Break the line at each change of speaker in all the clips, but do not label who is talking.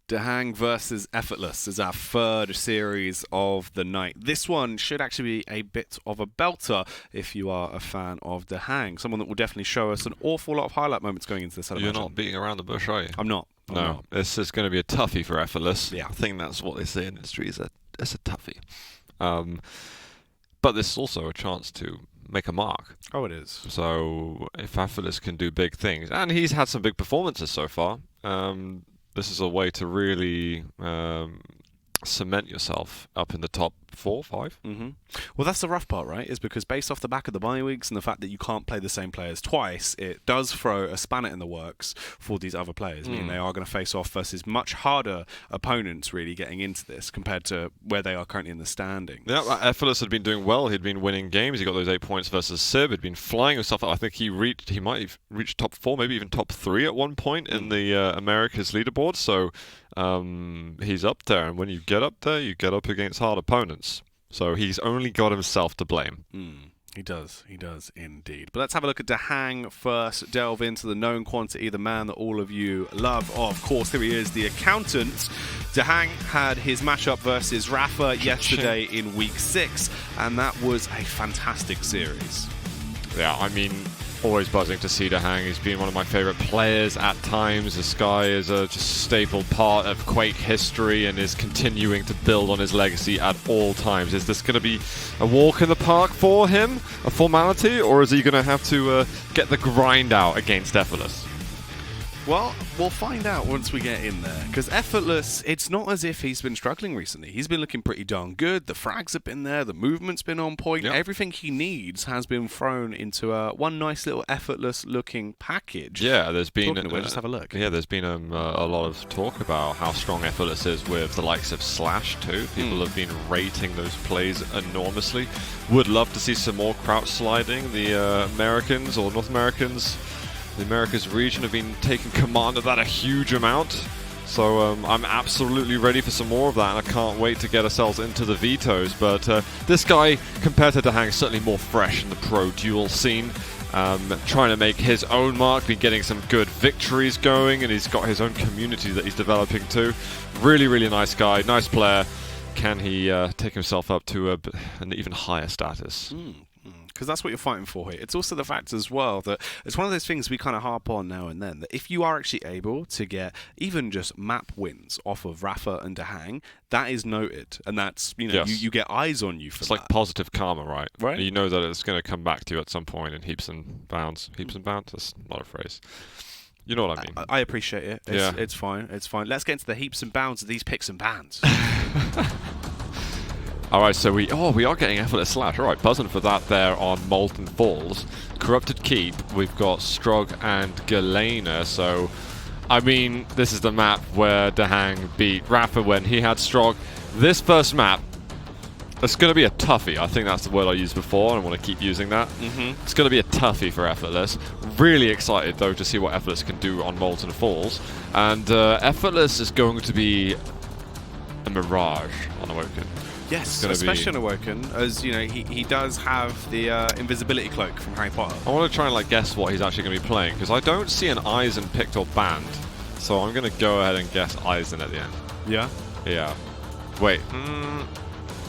DaHanG versus Effortless is our third series of the night. This one should actually be a bit of a belter if you are a fan of DaHanG. Someone that will definitely show us an awful lot of highlight moments going into this.
You're not beating around the bush, are you?
I'm not.
No, this is going to be a toughie for Effortless.
Yeah.
I think that's what they say in the industry, it's a toughie. But this is also a chance to make a mark.
Oh, it is.
So if Effortless can do big things, and he's had some big performances so far, this is a way to really cement yourself up in the top 4, 5.
Mm-hmm. Well, that's the rough part, right? Is because based off the back of the bye weeks and the fact that you can't play the same players twice, it does throw a spanner in the works for these other players. Meaning they are going to face off versus much harder opponents really getting into this compared to where they are currently in the standings.
Yeah, Effortless had been doing well. He'd been winning games. He got those 8 points versus Sib. He'd been flying and stuff. I think he might have reached top 4, maybe even top 3 at one point in the Americas leaderboard. So he's up there, and when you get up there, you get up against hard opponents. So he's only got himself to blame.
He does indeed. But let's have a look at DaHanG first, delve into the known quantity, the man that all of you love. Oh, of course, here he is, the accountant. DaHanG had his matchup versus Rafa yesterday in week 6, and that was a fantastic series.
Yeah, I mean, always buzzing to see DaHanG. He's been one of my favorite players at times. This guy is a just staple part of Quake history and is continuing to build on his legacy at all times. Is this going to be a walk in the park for him, a formality, or is he going to have to get the grind out against Effortless?
Well, we'll find out once we get in there. Because Effortless, it's not as if he's been struggling recently. He's been looking pretty darn good. The frags have been there. The movement's been on point. Yep. Everything he needs has been thrown into one nice little Effortless-looking package.
Yeah, there's been...
just have a look.
Yeah, there's been a lot of talk about how strong Effortless is with the likes of Slash, too. People have been rating those plays enormously. Would love to see some more crouch sliding. The Americans, or North Americans... The Americas region have been taking command of that a huge amount. So I'm absolutely ready for some more of that, and I can't wait to get ourselves into the vetoes. But this guy, compared to DaHanG, is certainly more fresh in the pro duel scene. Trying to make his own mark, been getting some good victories going, and he's got his own community that he's developing too. Really, really nice guy, nice player. Can he take himself up to an even higher status?
Because that's what you're fighting for here. It's also the fact as well that it's one of those things we kind of harp on now and then, that if you are actually able to get even just map wins off of Rafa and DaHanG, that is noted. And that's, you get eyes on you for that.
It's like positive karma, right?
Right.
You know that it's going to come back to you at some point in heaps and bounds. Heaps and bounds? That's not a phrase. You know what I mean.
I appreciate it. It's fine. It's fine. Let's get into the heaps and bounds of these picks and bans.
Alright, so we are getting Effortless Slash. Alright, buzzing for that there on Molten Falls. Corrupted Keep, we've got Strog and Galena, so I mean, this is the map where DaHanG beat Rafa when he had Strog. This first map, it's going to be a toughie. I think that's the word I used before, and I want to keep using that. It's going to be a toughie for Effortless. Really excited, though, to see what Effortless can do on Molten Falls. And Effortless is going to be a mirage on Awoken.
Yes, especially on Awoken, as he does have the invisibility cloak from Harry Potter.
I want to try and guess what he's actually going to be playing, because I don't see an Eisen picked or banned. So I'm going to go ahead and guess Eisen at the end.
Yeah?
Yeah. Wait.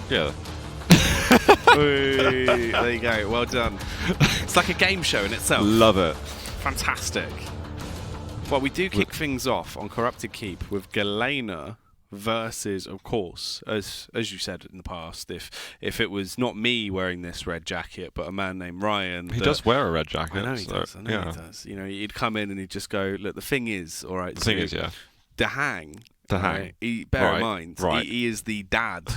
Yeah.
There you go. Well done. It's like a game show in itself.
Love it.
Fantastic. Well, we do kick things off on Corrupted Keep with Galena versus, of course, as you said in the past, if it was not me wearing this red jacket, but a man named Ryan.
He does wear a red jacket.
I know he does. He does. He'd come in and he'd just go, look, the thing is, all right.
The thing is,
DaHanG.
DaHanG.
Bear in mind, he is the dad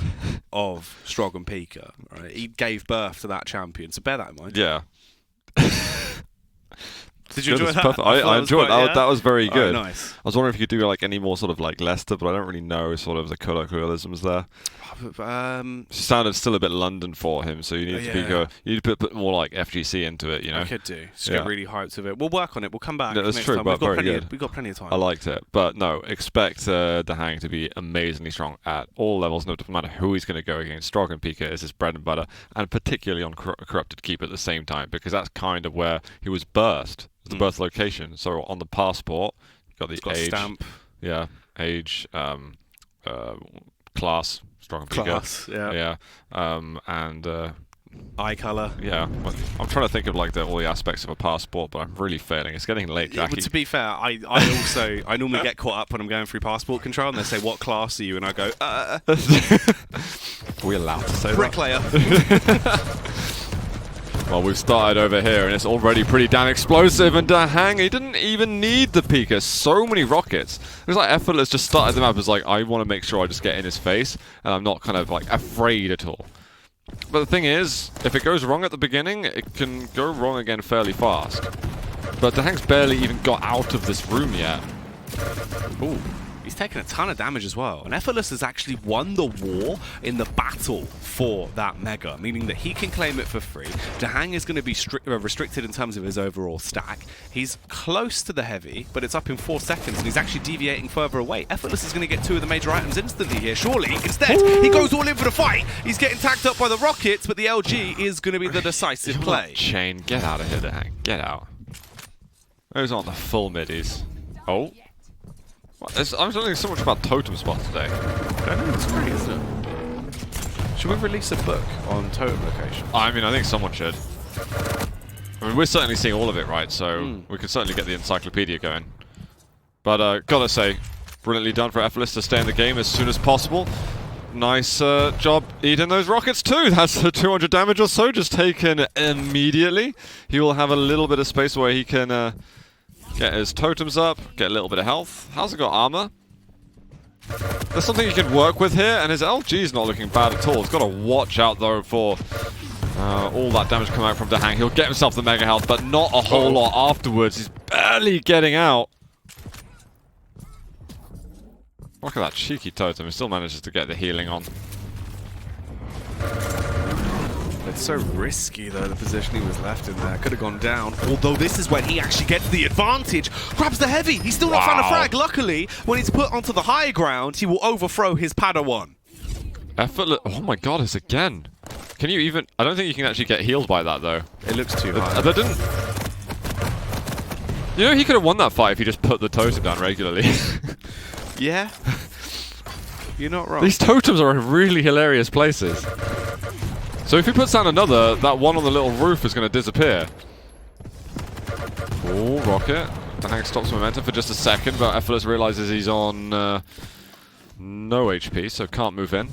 of Strog and Pika. Right? He gave birth to that champion, so bear that in mind.
Yeah.
Did you enjoy that?
I enjoyed that. That was very good.
Oh, nice.
I was wondering if you could do any more sort of Leicester, but I don't really know sort of the colloquialisms there. She sounded still a bit London for him, so you need to put more like FGC into it,
I could do. Just get really hyped with it. We'll work on it. We'll come back.
No, that's
next
true,
time.
but very good.
We've got plenty of time.
I liked it, but no, expect DaHanG to be amazingly strong at all levels. No matter who he's going to go against. Strog and Pika is his bread and butter, and particularly on Corrupted Keep at the same time, because that's kind of where he was birthed. The birth location. So on the passport, you've got the age.
Stamp.
Yeah. age, class, strong and bigger.
Class, yeah.
And
eye color.
yeah, I'm trying to think of like all the aspects of a passport, but I'm really failing. It's getting late, Jackie.
But to be fair, I normally get caught up when I'm going through passport control, and they say, "What class are you?" And I go,
We're allowed to say
bricklayer.
Well, we've started over here, and it's already pretty damn explosive. And DaHanG, he didn't even need the Pika. So many rockets. It was like Effortless just started the map as like, I want to make sure I just get in his face, and I'm not kind of like afraid at all. But the thing is, if it goes wrong at the beginning, it can go wrong again fairly fast. But DaHanG's barely even got out of this room yet.
Ooh. He's taken a ton of damage as well. And Effortless has actually won the war in the battle for that Mega, meaning that he can claim it for free. DaHanG is going to be restricted in terms of his overall stack. He's close to the Heavy, but it's up in 4 seconds, and he's actually deviating further away. Effortless is going to get 2 of the major items instantly here, surely. Instead, he goes all in for the fight. He's getting tagged up by the rockets, but the LG is going to be the decisive play.
Chain, get out of here, DaHanG. Get out. Those aren't the full middies. Oh. I'm learning so much about totem spots today.
I know, it's great, isn't it? Should we release a book on totem location?
I mean, I think someone should. I mean, we're certainly seeing all of it, right? So we could certainly get the encyclopedia going. But gotta say, brilliantly done for Effortless to stay in the game as soon as possible. Nice job eating those rockets too. That's 200 damage or so just taken immediately. He will have a little bit of space where he can get his totems up, get a little bit of health. How's it got armor? There's something he can work with here, and his LG's not looking bad at all. He's got to watch out though for all that damage coming out from DaHanG. He'll get himself the mega health, but not a whole lot afterwards. He's barely getting out. Look at that cheeky totem. He still manages to get the healing on.
It's so risky, though, the position he was left in there. Could have gone down. Although this is when he actually gets the advantage. Grabs the Heavy. He's still not found a frag. Luckily, when he's put onto the high ground, he will overthrow his Padawan.
Effortless. Oh my god, it's again. Can you even... I don't think you can actually get healed by that, though.
It looks too high.
That didn't... You know, he could have won that fight if he just put the totem down regularly.
Yeah. You're not wrong.
These totems are in really hilarious places. So if he puts down another, that one on the little roof is going to disappear. Oh, rocket. DaHanG stops momentum for just a second, but Effortless realizes he's on no HP, so can't move in.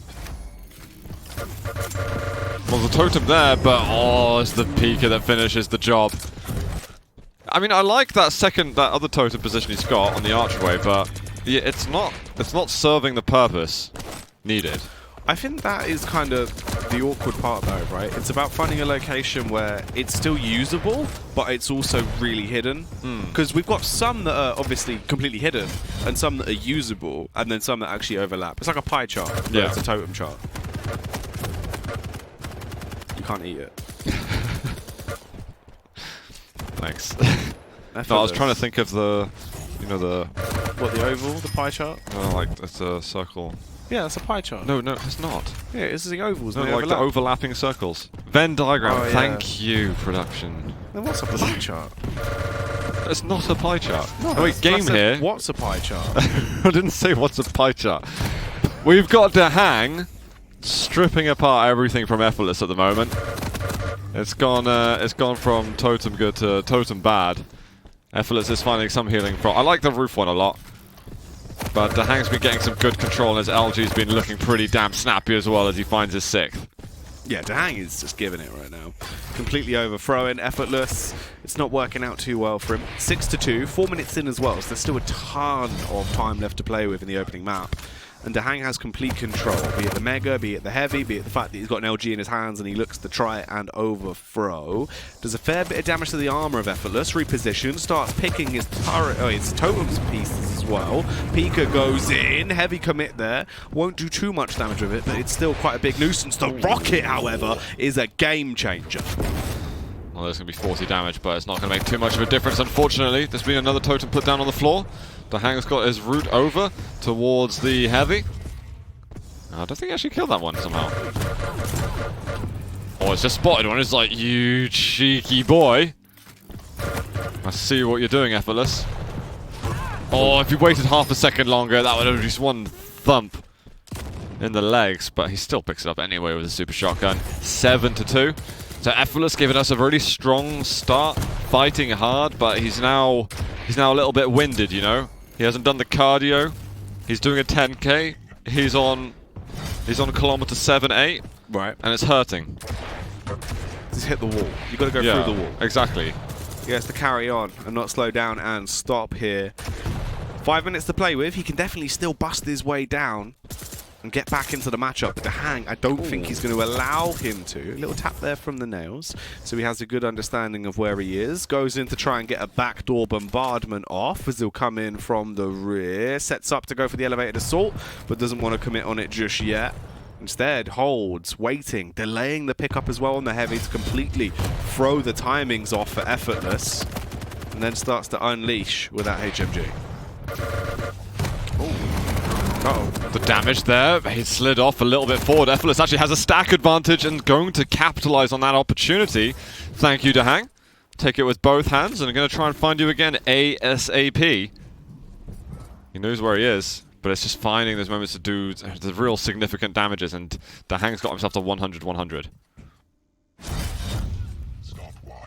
Well, the totem there, but oh, it's the Pika that finishes the job. I mean, I like that other totem position he's got on the archway, but yeah, it's not serving the purpose needed.
I think that is kind of the awkward part, though, right? It's about finding a location where it's still usable, but it's also really hidden. Because we've got some that are obviously completely hidden, and some that are usable, and then some that actually overlap. It's like a pie chart, but
yeah.
It's a totem chart. You can't eat it.
Thanks. No, I was trying to think of the, you know, the...
What, the oval, the pie chart?
No, like, it's a circle.
Yeah, that's a pie chart.
No, it's not.
Yeah, this is the ovals.
No, like the overlapping circles. Venn diagram.
Oh, yeah.
Thank you, production.
Then what's a pie chart?
It's not a pie chart.
No,
oh, wait, game here.
What's a pie chart?
I didn't say what's a pie chart. We've got DaHanG stripping apart everything from Effortless at the moment. It's gone from totem good to totem bad. Effortless is finding some healing from... I like the roof one a lot. But DaHanG's been getting some good control, and his LG's been looking pretty damn snappy as well as he finds his 6th.
Yeah, DaHanG is just giving it right now. Completely overthrowing, Effortless. It's not working out too well for him. 6-2, 4 minutes in as well, so there's still a ton of time left to play with in the opening map. And DaHanG has complete control, be it the Mega, be it the Heavy, be it the fact that he's got an LG in his hands and he looks to try and overthrow. Does a fair bit of damage to the armor of Effortless, repositions, starts picking his turret, his totems pieces as well. Pika goes in, heavy commit there, won't do too much damage with it, but it's still quite a big nuisance. The rocket, however, is a game changer.
Well, there's going to be 40 damage, but it's not going to make too much of a difference, unfortunately. There's been another totem put down on the floor. DaHanG's got his route over towards the Heavy. I don't think he actually killed that one somehow. Oh, it's just spotted one. It's like, you cheeky boy. I see what you're doing, Effortless. Oh, if he waited half a second longer, that would have just one thump in the legs, but he still picks it up anyway with a super shotgun. 7-2. So Effortless giving us a really strong start, fighting hard, but he's now a little bit winded, you know. He hasn't done the cardio. He's doing a 10K. He's on kilometer 7-8.
Right.
And it's hurting.
Just hit the wall. You've got to go through the wall.
Exactly.
He has to carry on and not slow down and stop here. 5 minutes to play with. He can definitely still bust his way down and get back into the matchup. But DaHanG, I don't think he's going to allow him to. A little tap there from the nails. So he has a good understanding of where he is. Goes in to try and get a backdoor bombardment off as he'll come in from the rear. Sets up to go for the elevated assault, but doesn't want to commit on it just yet. Instead, holds, waiting, delaying the pickup as well on the heavy to completely throw the timings off for Effortless. And then starts to unleash with that HMG.
Uh-oh. The damage there, he slid off a little bit forward. Effortless actually has a stack advantage and going to capitalize on that opportunity. Thank you, DaHanG. Take it with both hands and I'm going to try and find you again ASAP. He knows where he is, but it's just finding those moments to do the real significant damages, and DaHanG's got himself to 100-100.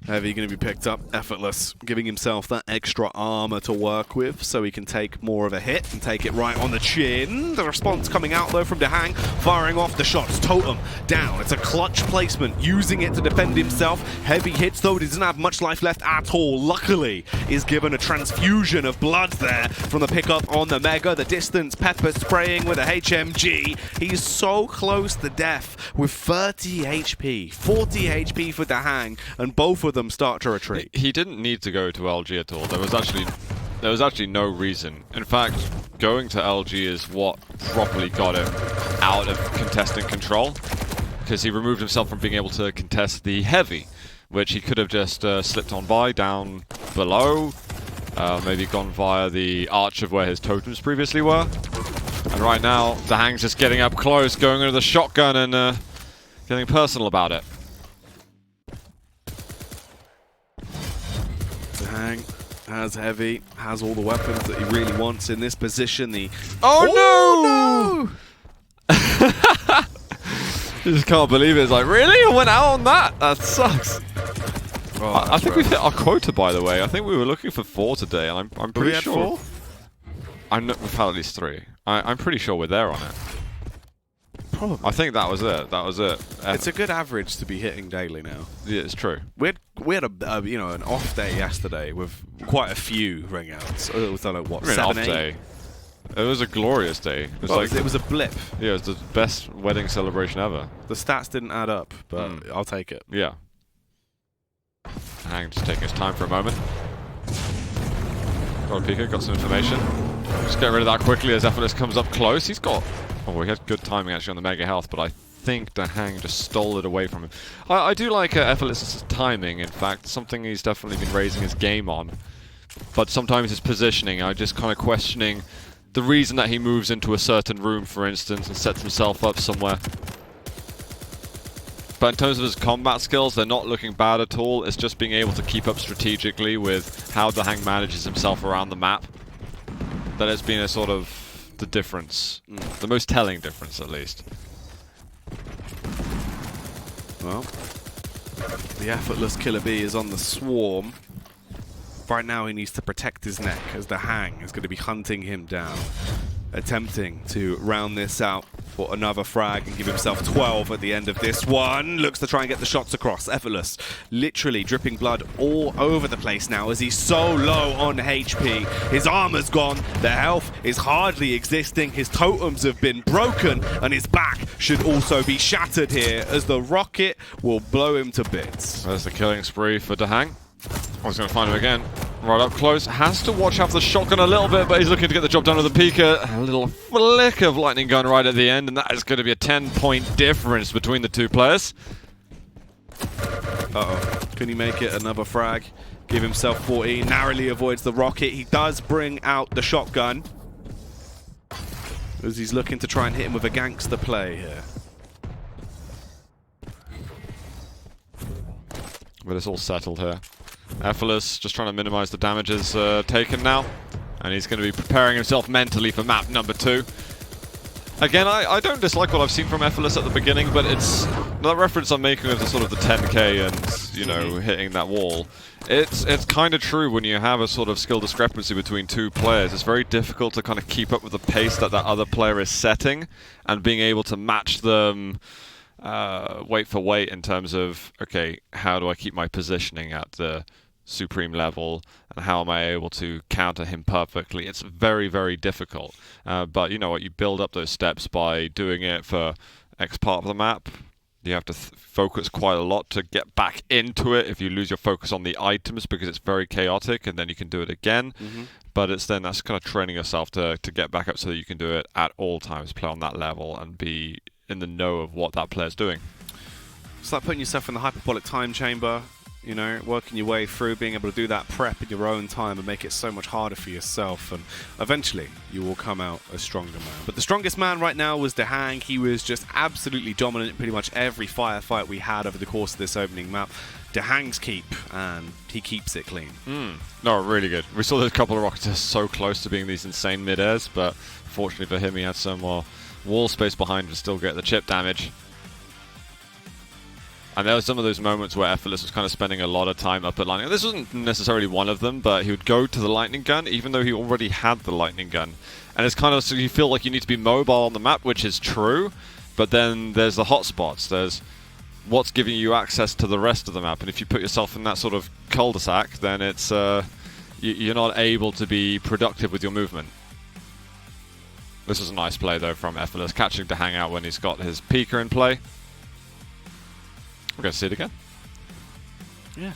Heavy going to be picked up. Effortless, giving himself that extra armor to work with so he can take more of a hit and take it right on the chin. The response coming out though from DaHanG, firing off the shots. Totem down. It's a clutch placement, using it to defend himself. Heavy hits though, he doesn't have much life left at all. Luckily, is given a transfusion of blood there from the pickup on the Mega. The distance pepper spraying with a HMG. He's so close to death with 30 HP, 40 HP for DaHanG, and both of them start to retreat.
He didn't need to go to LG at all. There was actually no reason. In fact, going to LG is what properly got him out of contesting control, because he removed himself from being able to contest the heavy, which he could have just slipped on by down below, maybe gone via the arch of where his totems previously were. And right now, DaHanG's just getting up close, going into the shotgun and getting personal about it.
DaHanG has heavy, has all the weapons that he really wants in this position. The
Oh no! You just can't believe it. It's like, really? I went out on that? That sucks.
Oh,
I think we've hit our quota, by the way. I think we were looking for 4 today, and I'm pretty sure.
4?
We've had at least 3. I'm pretty sure we're there on it.
Probably.
I think that was it. That was it.
It's a good average to be hitting daily now.
Yeah, it's true.
We had a an off day yesterday with quite a few ring outs. It was, I don't know, what, 7,
An off
8?
day. It was a glorious day. It was,
Well, it was a blip.
Yeah, it was the best wedding celebration ever.
The stats didn't add up, but I'll take it.
Yeah. DaHanG just taking his time for a moment. Got a peeker, got some information. Just get rid of that quickly as Effortless comes up close. He's got... Oh, he had good timing actually on the Mega Health, but I think DaHanG just stole it away from him. I do like Effortless' timing, in fact. Something he's definitely been raising his game on. But sometimes his positioning, I'm just kind of questioning the reason that he moves into a certain room, for instance, and sets himself up somewhere. But in terms of his combat skills, they're not looking bad at all. It's just being able to keep up strategically with how DaHanG manages himself around the map. That has been a sort of the difference. The most telling difference, at least.
Well, the Effortless Killer Bee is on the swarm. Right now he needs to protect his neck as DaHanG is going to be hunting him down. Attempting to round this out for another frag and give himself 12 at the end of this one. Looks to try and get the shots across. Effortless, literally dripping blood all over the place now as he's so low on HP. His armor's gone, the health is hardly existing, his totems have been broken, and his back should also be shattered here as the rocket will blow him to bits.
There's the killing spree for DaHanG. I was going to find him again. Right up close. Has to watch out for the shotgun a little bit, but he's looking to get the job done with the Pika. A little flick of lightning gun right at the end, and that is going to be a 10-point difference between the two players.
Uh-oh. Can he make it? Another frag. Give himself 14. Narrowly avoids the rocket. He does bring out the shotgun as he's looking to try and hit him with a gangster play here.
But it's all settled here. Effortless just trying to minimize the damages taken now. And he's going to be preparing himself mentally for map number 2. Again, I don't dislike what I've seen from Effortless at the beginning, but it's that reference I'm making of the sort of the 10k and, you know, hitting that wall. It's kind of true when you have a sort of skill discrepancy between two players. It's very difficult to kind of keep up with the pace that other player is setting and being able to match them weight for weight in terms of, okay, how do I keep my positioning at the supreme level, and how am I able to counter him perfectly? It's very, very difficult. But you know what? You build up those steps by doing it for X part of the map. You have to focus quite a lot to get back into it if you lose your focus on the items, because it's very chaotic, and then you can do it again. But it's then that's kind of training yourself to get back up so that you can do it at all times, play on that level, and be in the know of what that player's doing.
It's like putting yourself in the hyperbolic time chamber. You know, working your way through, being able to do that prep in your own time and make it so much harder for yourself, and eventually you will come out a stronger man. But the strongest man right now was DaHanG. He was just absolutely dominant in pretty much every firefight we had over the course of this opening map. DaHanG's keep, and he keeps it clean.
No, really good. We saw those couple of rockets so close to being these insane mid-airs, but fortunately for him, he had some more wall space behind to still get the chip damage. And there were some of those moments where Effortless was kind of spending a lot of time up at lightning. This wasn't necessarily one of them, but he would go to the lightning gun, even though he already had the lightning gun. And it's kind of so you feel like you need to be mobile on the map, which is true. But then there's the hotspots. There's what's giving you access to the rest of the map. And if you put yourself in that sort of cul-de-sac, then it's you're not able to be productive with your movement. This was a nice play, though, from Effortless, catching DaHanG out when he's got his peeker in play. We're going to see it again.
Yeah,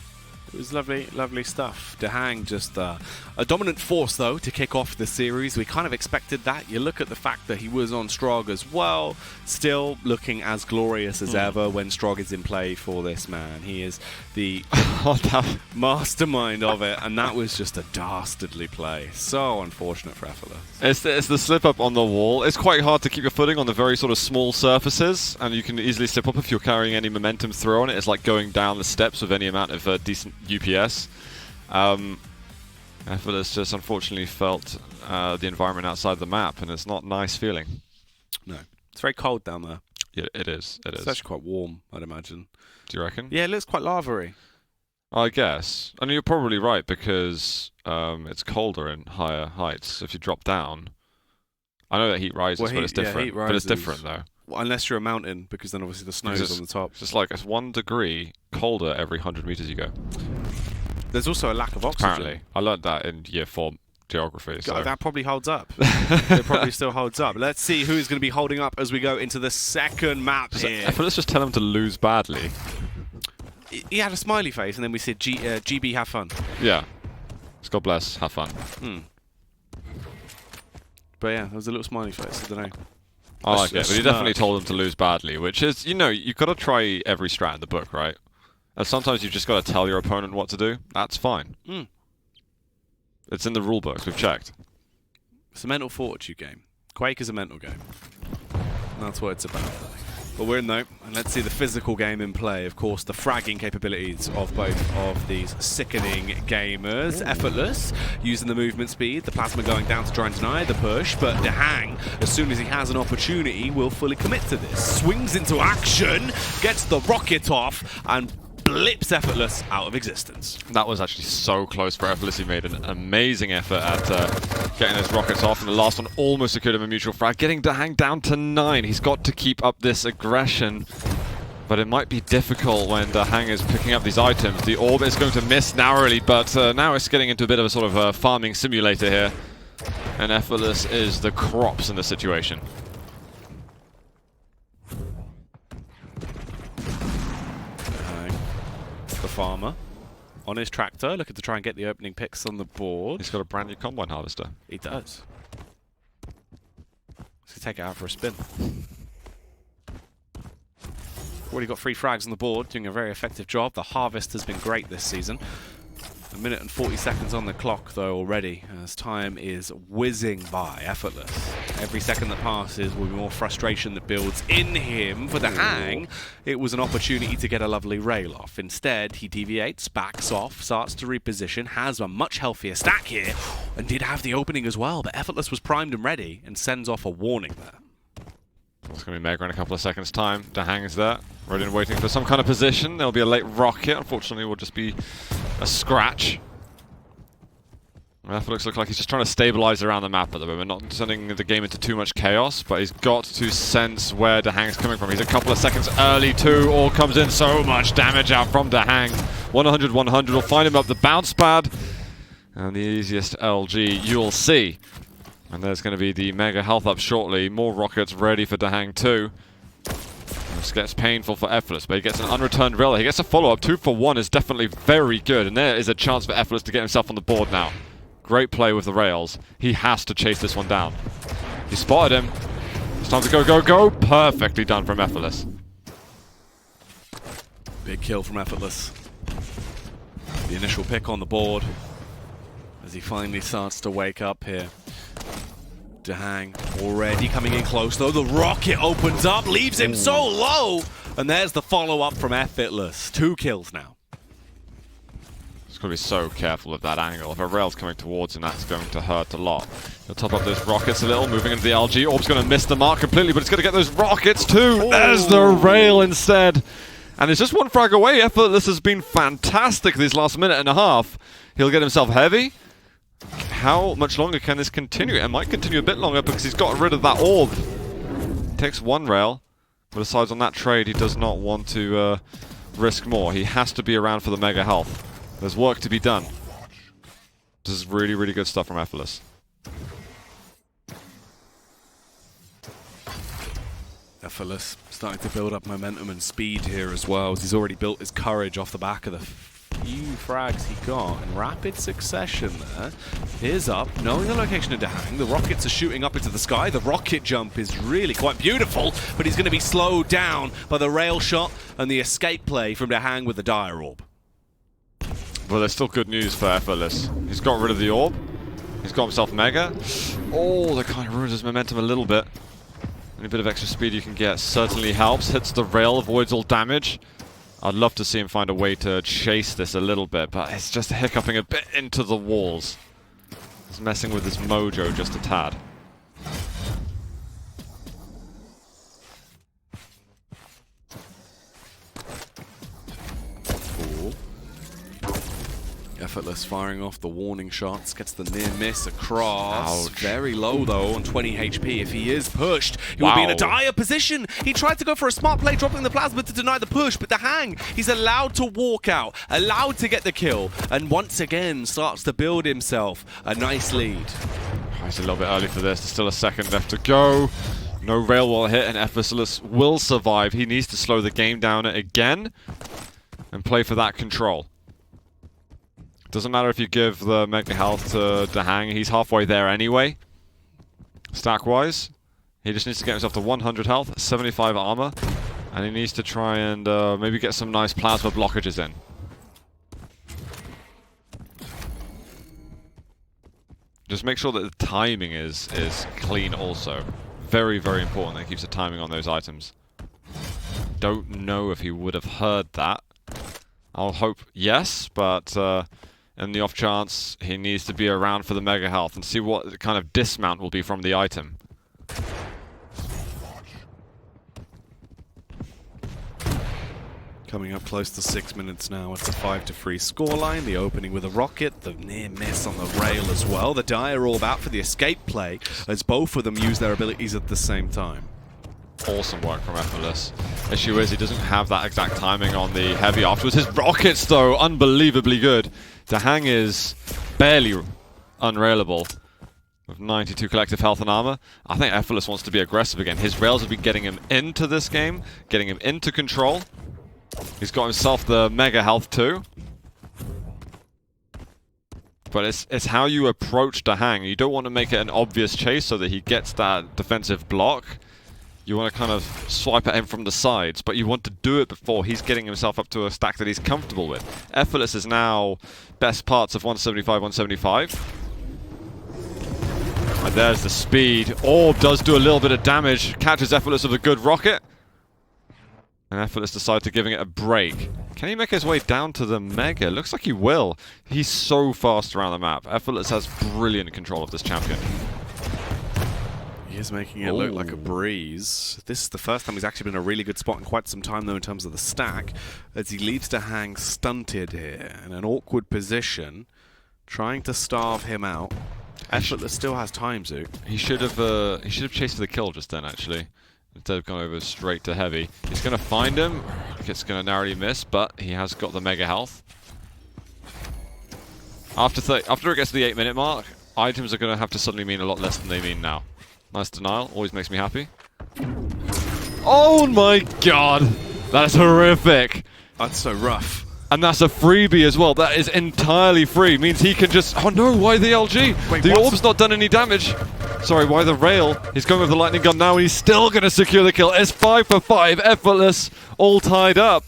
it was lovely, lovely stuff. DaHanG just a dominant force, though, to kick off the series. We kind of expected that. You look at the fact that he was on Strog as well, still looking as glorious as ever when Strog is in play for this man. He is the mastermind of it, and that was just a dastardly play. So unfortunate for Effortless.
It's the slip up on the wall. It's quite hard to keep your footing on the very sort of small surfaces, and you can easily slip up if you're carrying any momentum through on it. It's like going down the steps with any amount of decent UPS. Effortless just unfortunately felt the environment outside the map, and it's not a nice feeling.
No. It's very cold down there.
Yeah, it is.
It's actually quite warm, I'd imagine.
Do you reckon?
Yeah, it looks quite lava-y.
I guess. I mean, you're probably right, because it's colder in higher heights. If you drop down, I know that heat rises, but it's different.
Yeah, heat rises.
But it's different, though.
Well, unless you're a mountain, because then obviously the snow is on the top.
It's just like it's 1 degree colder every 100 meters you go.
There's also a lack of oxygen.
Apparently. I learned that in year 4 geography. So.
That probably holds up. It probably still holds up. Let's see who's going to be holding up as we go into the second map here.
Let's just tell him to lose badly.
He had a smiley face, and then we said, GB, have fun.
Yeah. God bless, have fun.
But yeah, there was a little smiley face, I don't know.
I like it, but he definitely told him to lose badly, which is, you know, you've got to try every strat in the book, right? And sometimes you've just got to tell your opponent what to do. That's fine. It's in the rule books, we've checked.
It's a mental fortitude game. Quake is a mental game. That's what it's about. But we're in though, and let's see the physical game in play. Of course, the fragging capabilities of both of these sickening gamers. Effortless, using the movement speed, the plasma going down to try and deny the push, but DaHanG, as soon as he has an opportunity, will fully commit to this. Swings into action, gets the rocket off, and blips Effortless out of existence.
That was actually so close for Effortless. He made an amazing effort at getting those rockets off, and the last one almost secured him a mutual frag, getting DaHanG down to 9. He's got to keep up this aggression, but it might be difficult when DaHanG is picking up these items. The orb is going to miss narrowly, but now it's getting into a bit of a sort of farming simulator here, and Effortless is the crops in the situation.
The farmer on his tractor, looking to try and get the opening picks on the board.
He's got a brand new combine harvester.
He does. Let's take it out for a spin. Already got 3 frags on the board, doing a very effective job. The harvest has been great this season. 1 minute and 40 seconds on the clock, though, already, as time is whizzing by. Effortless. Every second that passes will be more frustration that builds in him. For DaHanG, it was an opportunity to get a lovely rail off. Instead, he deviates, backs off, starts to reposition, has a much healthier stack here. and did have the opening as well, but Effortless was primed and ready and sends off a warning there.
It's going to be Mega in a couple of seconds' time. DaHanG is there, ready and waiting for some kind of position. There'll be a late rocket. Unfortunately, it will just be a scratch. Effortless looks like he's just trying to stabilize around the map at the moment, not sending the game into too much chaos, but he's got to sense where DaHanG's coming from. He's a couple of seconds early too. All comes in, so much damage out from DaHanG. 100-100 will find him up the bounce pad. And the easiest LG you'll see. And there's going to be the Mega health up shortly. More rockets ready for DaHanG too. This gets painful for Effortless, but he gets an unreturned rail. He gets a follow-up. 2 for 1 is definitely very good, and there is a chance for Effortless to get himself on the board now. Great play with the rails. He has to chase this one down. He spotted him. It's time to go, go, go. Perfectly done from Effortless.
Big kill from Effortless. The initial pick on the board as he finally starts to wake up here. DaHanG already coming in close though. The rocket opens up, leaves him so low. And there's the follow-up from Effortless. 2 kills now.
Got to be so careful with that angle. If a rail's coming towards him, that's going to hurt a lot. He'll top up those rockets a little, moving into the LG. Orb's going to miss the mark completely, but it's going to get those rockets too. Oh. There's the rail instead. And it's just 1 frag away. Effortless has been fantastic these last minute and a half. He'll get himself heavy. How much longer can this continue? It might continue a bit longer because he's got rid of that orb. Takes 1 rail, but decides on that trade he does not want to risk more. He has to be around for the Mega health. There's work to be done. This is really, really good stuff from Effortless.
Effortless starting to build up momentum and speed here as well, as he's already built his courage off the back of the few frags he got in rapid succession there. Here's up, knowing the location of DaHanG. The rockets are shooting up into the sky. The rocket jump is really quite beautiful, but he's going to be slowed down by the rail shot and the escape play from DaHanG with the Dire Orb.
Well, there's still good news for Effortless. He's got rid of the orb. He's got himself Mega. Oh, that kind of ruins his momentum a little bit. Any bit of extra speed you can get certainly helps. Hits the rail, avoids all damage. I'd love to see him find a way to chase this a little bit, but it's just hiccuping a bit into the walls. He's messing with his mojo just a tad.
Effortless firing off the warning shots, gets the near miss across.
Ouch.
Very low though on 20 HP. If he is pushed, he will be in a dire position. He tried to go for a smart play, dropping the plasma to deny the push, but DaHanG, he's allowed to walk out, allowed to get the kill, and once again starts to build himself a nice lead.
Oh, he's a little bit early for this. There's still a second left to go. No rail will hit, and Effortless will survive. He needs to slow the game down again and play for that control. Doesn't matter if you give the Mega health to DaHanG, he's halfway there anyway. Stack-wise, he just needs to get himself to 100 health, 75 armor, and he needs to try and maybe get some nice plasma blockages in. Just make sure that the timing is clean also. Very, very important that he keeps the timing on those items. Don't know if he would have heard that. I'll hope yes, but in the off chance, he needs to be around for the Mega health and see what kind of dismount will be from the item.
Coming up close to 6 minutes now. It's a 5-3 scoreline. The opening with a rocket, the near miss on the rail as well. The Dire all out for the escape play as both of them use their abilities at the same time.
Awesome work from Effortless. Issue is he doesn't have that exact timing on the heavy afterwards. His rockets, though, unbelievably good. DaHanG is barely unrailable with 92 collective health and armor. I think Effortless wants to be aggressive again. His rails have been getting him into this game, getting him into control. He's got himself the Mega health too. But it's how you approach DaHanG. You don't want to make it an obvious chase so that he gets that defensive block. You want to kind of swipe at him from the sides, but you want to do it before he's getting himself up to a stack that he's comfortable with. Effortless is now best parts of 175, 175. And there's the speed. Orb does do a little bit of damage. Catches Effortless with a good rocket. And Effortless decides to giving it a break. Can he make his way down to the Mega? Looks like he will. He's so fast around the map. Effortless has brilliant control of this champion.
He is making it look like a breeze. This is the first time he's actually been in a really good spot in quite some time, though, in terms of the stack, as he leaves DaHanG stunted here in an awkward position, trying to starve him out. Effortless still has time, Zook.
He should have chased for the kill just then, actually, instead of going over straight to heavy. He's going to find him. It's going to narrowly miss, but he has got the Mega health. After it gets to the 8-minute mark, items are going to have to suddenly mean a lot less than they mean now. Nice denial, always makes me happy. Oh my god! That is horrific!
That's so rough.
And that's a freebie as well. That is entirely free. Means he can just... Oh no, why the LG?
Wait,
the orb's not done any damage. Sorry, why the rail? He's going with the lightning gun now and he's still going to secure the kill. It's 5 for 5, Effortless, all tied up.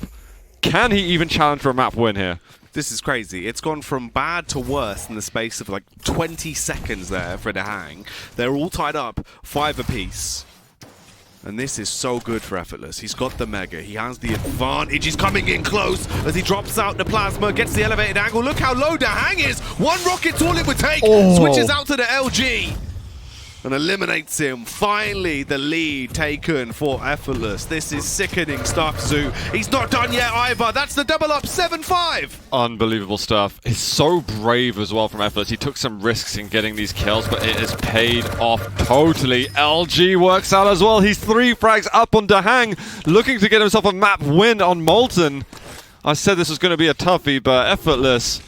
Can he even challenge for a map win here?
This is crazy. It's gone from bad to worse in the space of like 20 seconds there for DaHanG. They're all tied up, 5 apiece. And this is so good for Effortless. He's got the Mega. He has the advantage. He's coming in close as he drops out the plasma, gets the elevated angle. Look how low DaHanG is. One rocket's all it would take.
Oh.
Switches out to the LG and eliminates him. Finally, the lead taken for Effortless. This is sickening stuff, Zoo. He's not done yet either. That's the double up, 7-5.
Unbelievable stuff. He's so brave as well from Effortless. He took some risks in getting these kills, but it has paid off totally. LG works out as well. He's 3 frags up on DaHanG, looking to get himself a map win on Molten. I said this was going to be a toughie, but Effortless,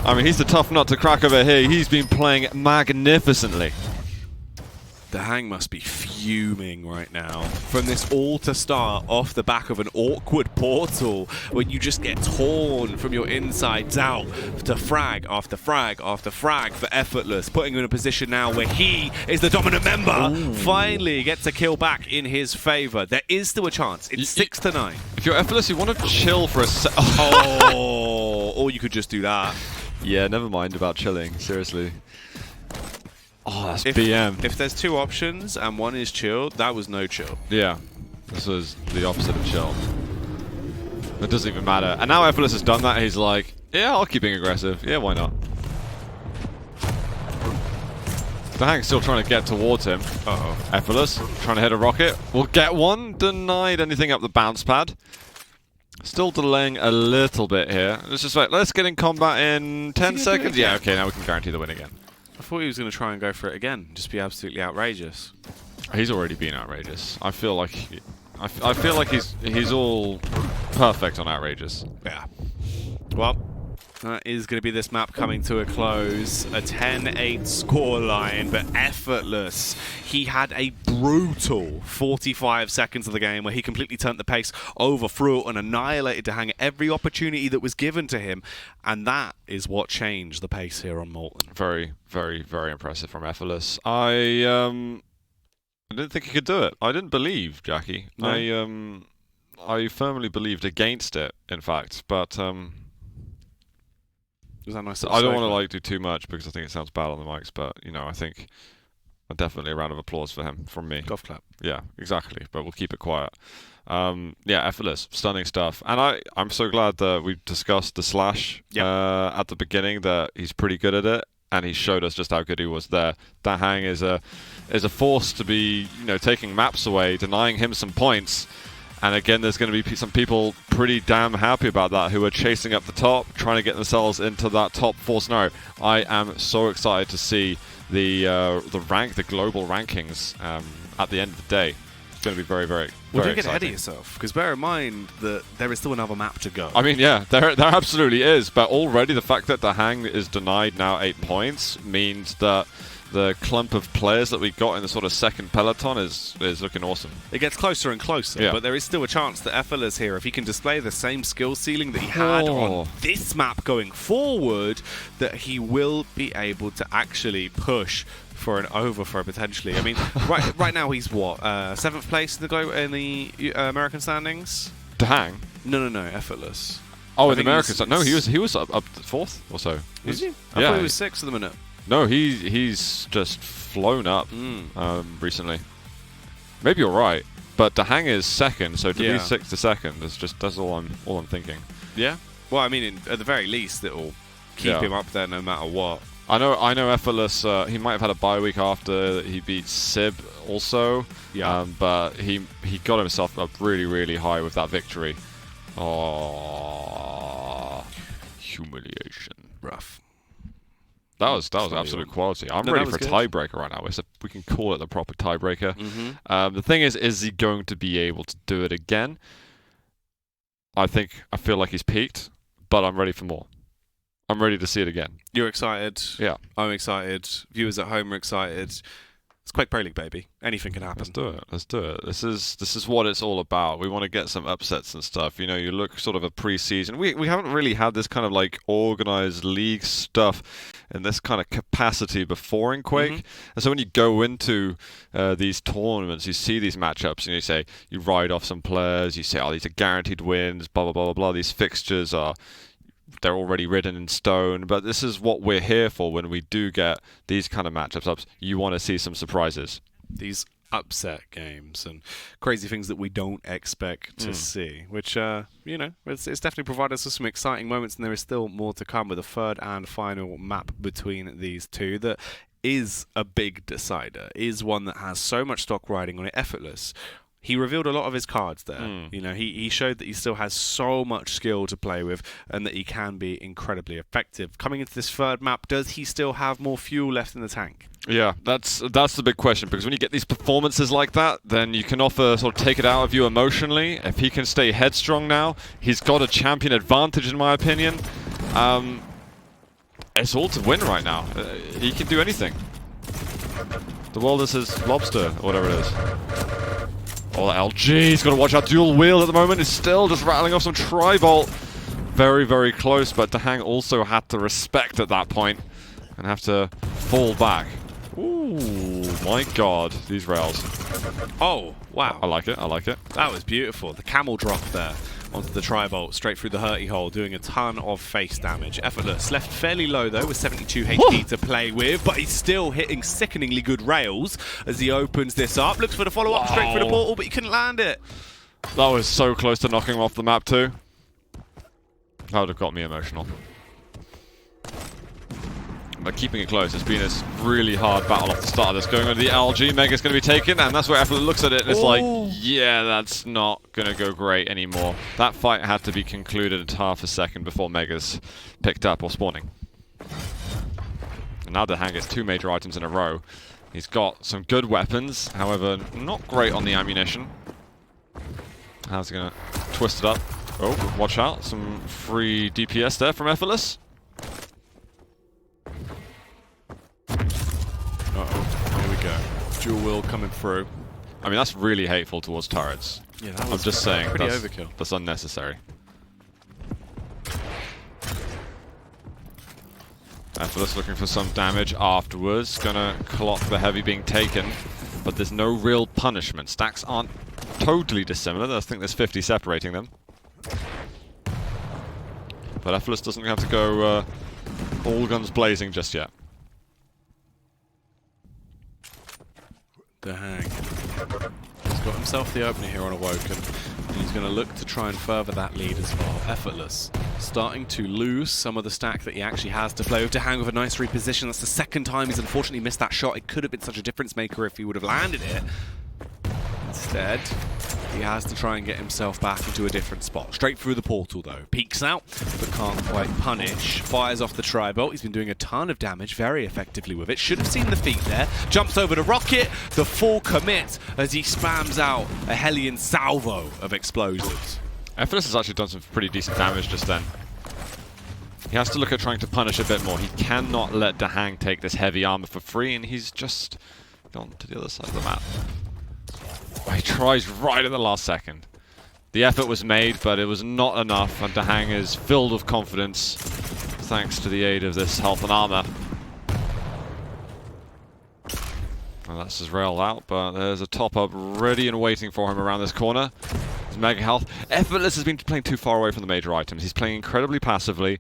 I mean, he's the tough nut to crack over here. He's been playing magnificently.
DaHanG must be fuming right now from this all to start off the back of an awkward portal when you just get torn from your insides out to frag after frag after frag for Effortless, putting him in a position now where he is the dominant member. Ooh. Finally gets a kill back in his favor. There is still a chance. It's 6-9.
If you're Effortless, you want to chill for a sec.
Or you could just do that.
Yeah, never mind about chilling. Seriously. Oh, that's BM.
If there's 2 options and one is chill, that was no chill.
Yeah, this was the opposite of chill. It doesn't even matter. And now Effortless has done that, he's like, yeah, I'll keep being aggressive. Yeah, why not? DaHanG's still trying to get towards him. Uh-oh. Effortless, trying to hit a rocket. We'll get one. Denied anything up the bounce pad. Still delaying a little bit here. Let's just wait. Let's get in combat in 10 seconds. Yeah, okay, now we can guarantee the win again.
I thought he was going to try and go for it again, just be absolutely outrageous.
He's already been outrageous. I feel like he's all perfect on outrageous.
Yeah. Well, that is going to be this map coming to a close. A 10-8 scoreline, but Effortless. He had a brutal 45 seconds of the game where he completely turned the pace over, through, and annihilated DaHanG at every opportunity that was given to him. And that is what changed the pace here on Molten.
Very, very, very impressive from Effortless. I didn't think he could do it. I didn't believe, Jackie. No. I firmly believed against it, in fact, but
was that nice?
I don't want to like do too much because I think it sounds bad on the mics, but you know, I think definitely a round of applause for him from me.
Golf clap.
Yeah, exactly. But we'll keep it quiet. Yeah, Effortless, stunning stuff. And I'm so glad that we discussed the slash at the beginning, that he's pretty good at it, and he showed us just how good he was there. DaHanG is a force to be, you know, taking maps away, denying him some points. And again, there's going to be some people pretty damn happy about that who are chasing up the top, trying to get themselves into that top 4 scenario. I am so excited to see the global rankings at the end of the day. It's going to be very, very,
well,
very
don't get ahead of
exciting.
yourself, because bear in mind that there is still another map to go.
I mean, yeah, there absolutely is. But already the fact that DaHanG is denied now 8 points means that the clump of players that we got in the sort of second peloton is looking awesome.
It gets closer and closer, but there is still a chance that Effortless here, if he can display the same skill ceiling that he had on this map going forward, that he will be able to actually push for an overthrow potentially. I mean, right now he's what, 7th place in the American standings?
DaHanG?
No, Effortless.
Oh, in the American standings? No, he was up 4th or so.
Was he? I thought he was 6th at the minute.
No, he's just flown up recently. Maybe you're right, but DaHanG is 2nd, so to be 6th to 2nd is that's all I'm thinking.
Yeah. Well, I mean, at the very least, it'll keep him up there no matter what.
I know Effortless, he might have had a bye week after he beat Sib also.
Yeah.
But he got himself up really, really high with that victory. Oh, humiliation.
Rough.
That was absolute quality. I'm ready for a tiebreaker right now. We can call it the proper tiebreaker. The thing is he going to be able to do it again? I feel like he's peaked, but I'm ready for more. I'm ready to see it again.
You're excited.
Yeah.
I'm excited. Viewers at home are excited. It's Quake Pro League, baby. Anything can happen.
Let's do it. This is what it's all about. We want to get some upsets and stuff. You know, you look sort of a pre-season. We haven't really had this kind of like organized league stuff in this kind of capacity before in Quake. And so when you go into these tournaments, you see these matchups and you ride off some players. You say, oh, these are guaranteed wins. Blah blah blah blah blah. These fixtures they're already written in stone, but this is what we're here for when we do get these kind of matchups. You want to see some surprises.
These upset games and crazy things that we don't expect to see, which, it's definitely provided us with some exciting moments, and there is still more to come with a third and final map between these two that is a big decider, is one that has so much stock riding on it. Effortless. He revealed a lot of his cards there. You know, he showed that he still has so much skill to play with and that he can be incredibly effective. Coming into this third map, does he still have more fuel left in the tank?
Yeah, that's the big question, because when you get these performances like that, then you can offer sort of take it out of you emotionally. If he can stay headstrong now, he's got a champion advantage in my opinion. It's all to win right now. He can do anything. The world is his lobster, or whatever it is. Oh, that LG, he's got to watch out. Dual wheel at the moment is still just rattling off some tri-volt. Very, very close, but DaHanG also had to respect at that point and have to fall back. Ooh, my God, these rails.
Oh, wow.
I like it, I like it.
That was beautiful. The camel drop there onto the tri-volt, straight through the hurty hole, doing a ton of face damage. Effortless, left fairly low though, with 72 HP to play with, but he's still hitting sickeningly good rails as he opens this up. Looks for the follow-up straight through the portal, but he couldn't land it.
That was so close to knocking him off the map too. That would have got me emotional. But keeping it close, it's been a really hard battle off the start of this. Going on the LG, Mega's going to be taken, and that's where Effortless looks at it, and it's like, yeah, that's not going to go great anymore. That fight had to be concluded in half a second before Mega's picked up or spawning. And now DaHanG gets 2 major items in a row. He's got some good weapons, however, not great on the ammunition. How's he going to twist it up? Oh, watch out. Some free DPS there from Effortless.
Uh-oh, here we go. Dual wheel coming through.
I mean, that's really hateful towards turrets.
Yeah, that was
I'm just saying,
pretty overkill.
That's unnecessary. Effortless looking for some damage afterwards. Gonna clock the heavy being taken, but there's no real punishment. Stacks aren't totally dissimilar. I think there's 50 separating them. But Effortless doesn't have to go all guns blazing just yet.
DaHanG. He's got himself the opener here on Awoken, and he's going to look to try and further that lead as well. Effortless starting to lose some of the stack that he actually has to play with. DaHanG with a nice reposition. That's the second time he's unfortunately missed that shot. It could have been such a difference maker if he would have landed it. Instead, he has to try and get himself back into a different spot. Straight through the portal though. Peeks out, but can't quite punish. Fires off the tri-bolt. He's been doing a ton of damage very effectively with it. Should have seen the feet there. Jumps over the rocket. The full commit as he spams out a Hellion salvo of explosives.
Effortless has actually done some pretty decent damage just then. He has to look at trying to punish a bit more. He cannot let DaHanG take this heavy armor for free, and he's just gone to the other side of the map. He tries right at the last second. The effort was made, but it was not enough, and DaHanG is filled with confidence thanks to the aid of this health and armor. And that's his rail out, but there's a top-up ready and waiting for him around this corner. His mega health. Effortless has been playing too far away from the major items. He's playing incredibly passively.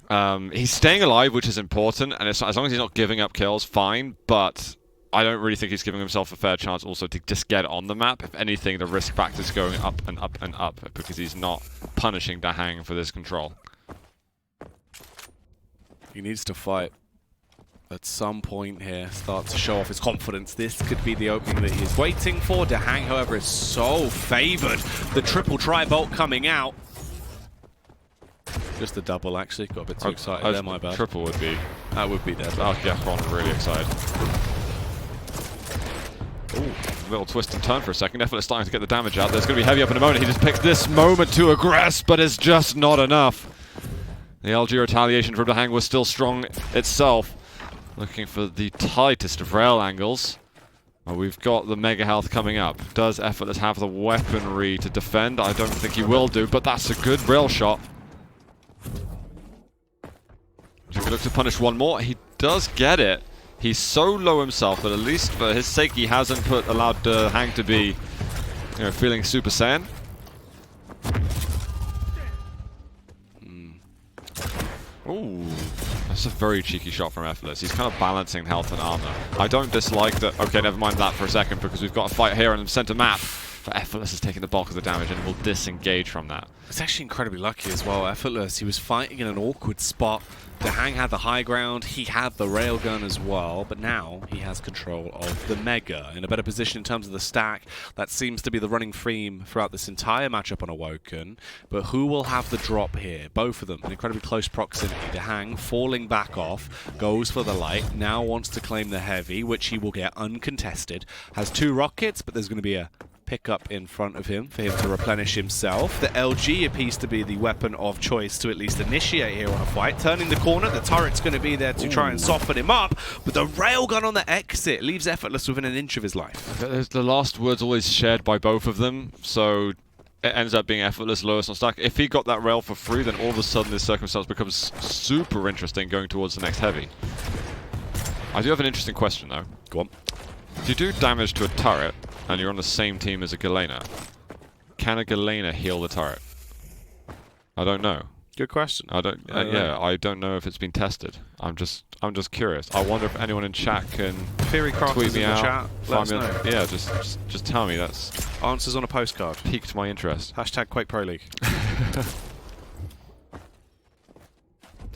He's staying alive, which is important, and as long as he's not giving up kills, fine, but I don't really think he's giving himself a fair chance also to just get on the map. If anything, the risk factor is going up and up and up because he's not punishing DaHanG for this control.
He needs to fight at some point here, start to show off his confidence. This could be the opening that he's waiting for. DaHanG, however, is so favored. The triple tri-bolt coming out. Just the double, actually. Got a bit too excited there, my bad.
Triple would be...
That would be dead.
Oh, yeah, I'm really excited. Ooh, little twist and turn for a second. Effortless starting to get the damage out. There's going to be heavy up in a moment. He just picks this moment to aggress, but it's just not enough. The LG retaliation from DaHanG was still strong itself. Looking for the tightest of rail angles. Well, we've got the mega health coming up. Does Effortless have the weaponry to defend? I don't think he will do, but that's a good rail shot. He could look to punish one more. He does get it. He's so low himself that at least for his sake he hasn't allowed DaHanG to be, feeling Super Saiyan. Ooh, that's a very cheeky shot from Effortless. He's kind of balancing health and armor. I don't dislike that. Okay, never mind that for a second because we've got a fight here in the center map. But Effortless is taking the bulk of the damage and will disengage from that.
It's actually incredibly lucky as well. Effortless, he was fighting in an awkward spot. DaHanG had the high ground, he had the railgun as well, but now he has control of the Mega. In a better position in terms of the stack. That seems to be the running theme throughout this entire matchup on Awoken. But who will have the drop here? Both of them in incredibly close proximity. DaHanG falling back off, goes for the light, now wants to claim the heavy, which he will get uncontested. Has 2 rockets, but there's going to be a pickup in front of him for him to replenish himself. The LG appears to be the weapon of choice to at least initiate here on a fight. Turning the corner, the turret's going to be there to try and soften him up, but the railgun on the exit leaves Effortless within an inch of his life.
The last word's always shared by both of them, so it ends up being Effortless lowest on stack. If he got that rail for free, then all of a sudden this circumstance becomes super interesting going towards the next heavy. I do have an interesting question though.
Go on.
If you do damage to a turret, and you're on the same team as a Galena, can a Galena heal the turret? I don't know.
Good question.
I don't know if it's been tested. I'm just curious. I wonder if anyone in chat can tweet me out.
Chat. Let us know.
Yeah, just tell me. That's
answers on a postcard.
Piqued my interest.
Hashtag Quake Pro League.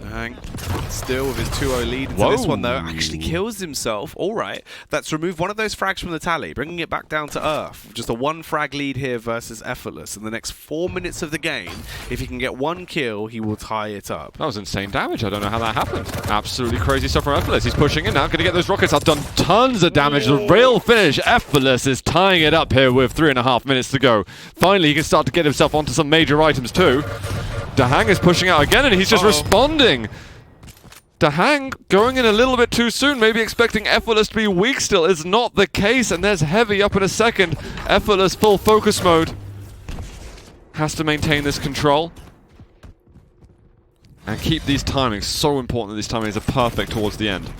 DaHanG still with his 2-0 lead into this one though, actually kills himself. Alright, that's removed one of those frags from the tally, bringing it back down to earth. Just a 1 frag lead here versus Effortless. In the next 4 minutes of the game, if he can get 1 kill, he will tie it up.
That was insane damage. I don't know how that happened. Absolutely crazy stuff from Effortless. He's pushing in now, going to get those rockets. I've done tons of damage. The rail finish. Effortless is tying it up here with 3.5 minutes to go. Finally, he can start to get himself onto some major items too. DaHanG is pushing out again, and he's just responding. DaHanG going in a little bit too soon, maybe expecting Effortless to be weak still. Is not the case, and there's heavy up in a second. Effortless full focus mode. Has to maintain this control. And keep these timings. So important that these timings are perfect towards the end.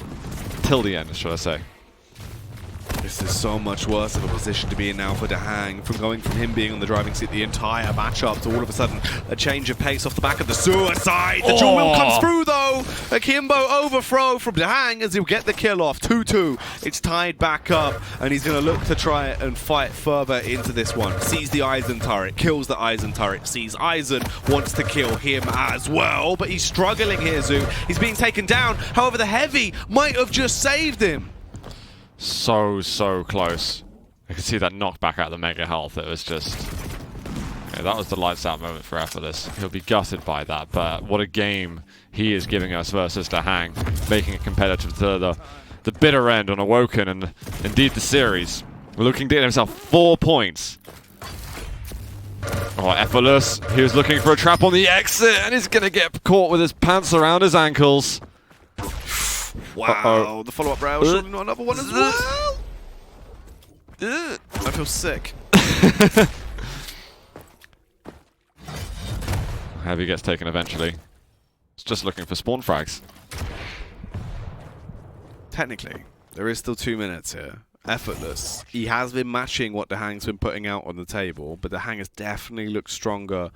Till the end, should I say.
This is so much worse of a position to be in now for DaHanG, from going from him being on the driving seat the entire matchup to all of a sudden a change of pace off the back of the suicide. The dual wheel comes through though. A Kimbo overthrow from DaHanG as he'll get the kill off. 2-2. It's tied back up and he's going to look to try and fight further into this one. Sees the Eisen turret, kills the Eisen turret, sees Eisen, wants to kill him as well, but he's struggling here, Zoo. He's being taken down. However, the heavy might have just saved him.
So close. I can see that knockback out of the mega health. It was just... yeah, that was the lights out moment for Effortless. He'll be gutted by that, but what a game he is giving us versus DaHanG, making it competitive to the bitter end on Awoken and indeed the series. Looking to get himself 4 points. Oh, Effortless. He was looking for a trap on the exit and he's going to get caught with his pants around his ankles.
Wow, the follow-up rail, surely not another one as well. I feel sick.
Heavy gets taken eventually. It's just looking for spawn frags.
Technically, there is still 2 minutes here. Effortless. He has been matching what DaHanG's been putting out on the table, but DaHanG has definitely looked stronger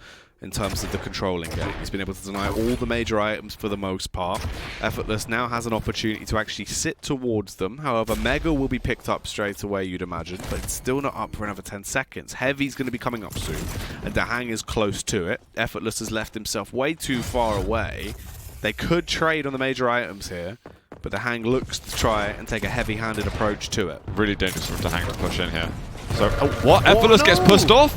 in terms of the controlling game. He's been able to deny all the major items for the most part. Effortless now has an opportunity to actually sit towards them. However, Mega will be picked up straight away, you'd imagine, but it's still not up for another 10 seconds. Heavy's going to be coming up soon, and DaHanG is close to it. Effortless has left himself way too far away. They could trade on the major items here, but DaHanG looks to try and take a heavy-handed approach to it.
Really dangerous for DaHanG to push in here. So, what? Effortless gets pushed off?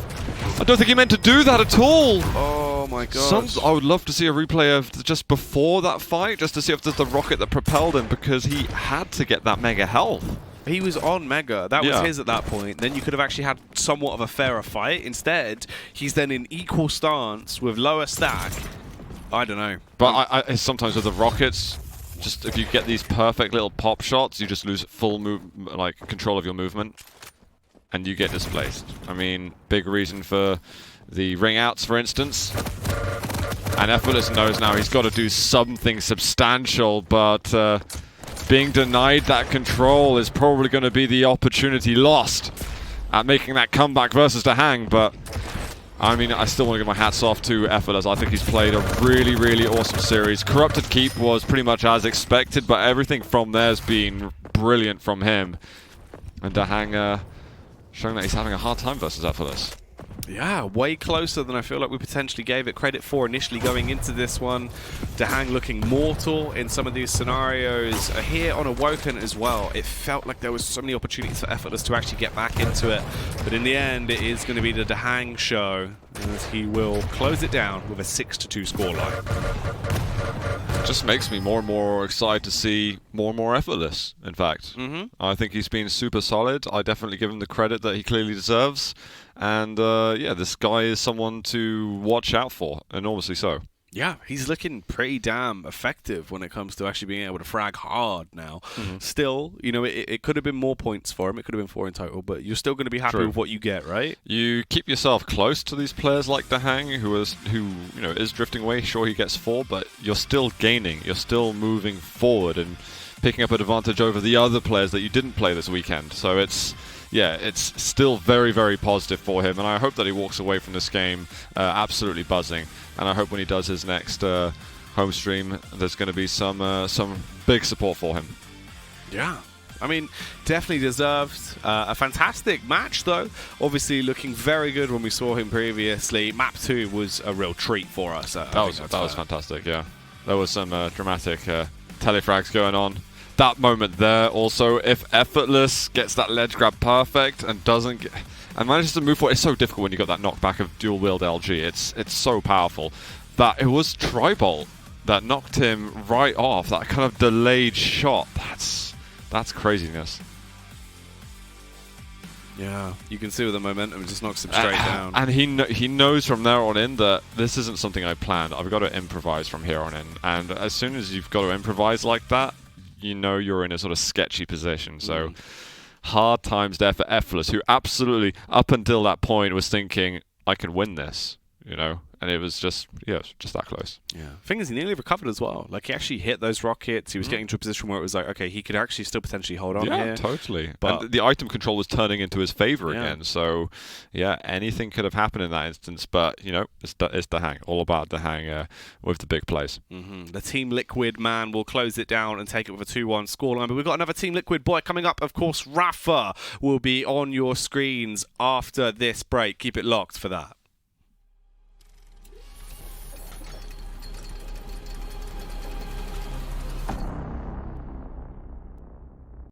I don't think he meant to do that at all.
Oh my god.
I would love to see a replay of just before that fight, just to see if there's the rocket that propelled him, because he had to get that mega health.
He was on Mega. That was his at that point. Then you could have actually had somewhat of a fairer fight. Instead, he's then in equal stance with lower stack. I don't know.
But I sometimes with the rockets, just if you get these perfect little pop shots, you just lose full control of your movement, and you get displaced. I mean, big reason for the ring outs, for instance. And Effortless knows now he's got to do something substantial, but being denied that control is probably going to be the opportunity lost at making that comeback versus DaHanG. But I mean, I still want to give my hats off to Effortless. I think he's played a really, really awesome series. Corrupted Keep was pretty much as expected, but everything from there has been brilliant from him. And DaHanG showing that he's having a hard time versus Effortless.
Yeah, way closer than I feel like we potentially gave it credit for initially going into this one. DaHanG looking mortal in some of these scenarios. Here on Awoken as well, it felt like there was so many opportunities for Effortless to actually get back into it. But in the end, it is going to be the DaHanG show, as he will close it down with a 6-2 scoreline.
Just makes me more and more excited to see more and more Effortless, in fact. I think he's been super solid. I definitely give him the credit that he clearly deserves. And yeah, this guy is someone to watch out for, enormously so.
Yeah, he's looking pretty damn effective when it comes to actually being able to frag hard now. Still, you know, it could have been more points for him. It could have been 4 in total, but you're still going to be happy with what you get, right?
You keep yourself close to these players like DaHanG, who you know is drifting away. Sure, he gets 4, but you're still gaining. You're still moving forward and picking up an advantage over the other players that you didn't play this weekend. So it's still very, very positive for him, and I hope that he walks away from this game absolutely buzzing. And I hope when he does his next home stream, there's going to be some big support for him.
Yeah. I mean, definitely deserved a fantastic match, though. Obviously, looking very good when we saw him previously. Map 2 was a real treat for us. That was
fantastic, yeah. There was some dramatic telefrags going on. That moment there, also, if Effortless gets that ledge grab perfect and doesn't get... and manages to move forward. It's so difficult when you got that knockback of dual-wield LG. It's so powerful. That it was Tribolt that knocked him right off. That kind of delayed shot. That's craziness. Yeah,
you can see with the momentum, it just knocks him straight down.
And he knows from there on in that this isn't something I planned. I've got to improvise from here on in. And as soon as you've got to improvise like that, you know you're in a sort of sketchy position. So hard times there for Effortless, who absolutely, up until that point, was thinking, I can win this, you know? And it was just, yeah, it was just that close.
Yeah. Thing is, he nearly recovered as well. Like, he actually hit those rockets. He was getting to a position where it was like, okay, he could actually still potentially hold on here.
Yeah, totally. But the item control was turning into his favor again. So, yeah, anything could have happened in that instance. But, you know, it's DaHanG. All about DaHanG with the big plays.
The Team Liquid man will close it down and take it with a 2-1 scoreline. But we've got another Team Liquid boy coming up. Of course, Rafa will be on your screens after this break. Keep it locked for that.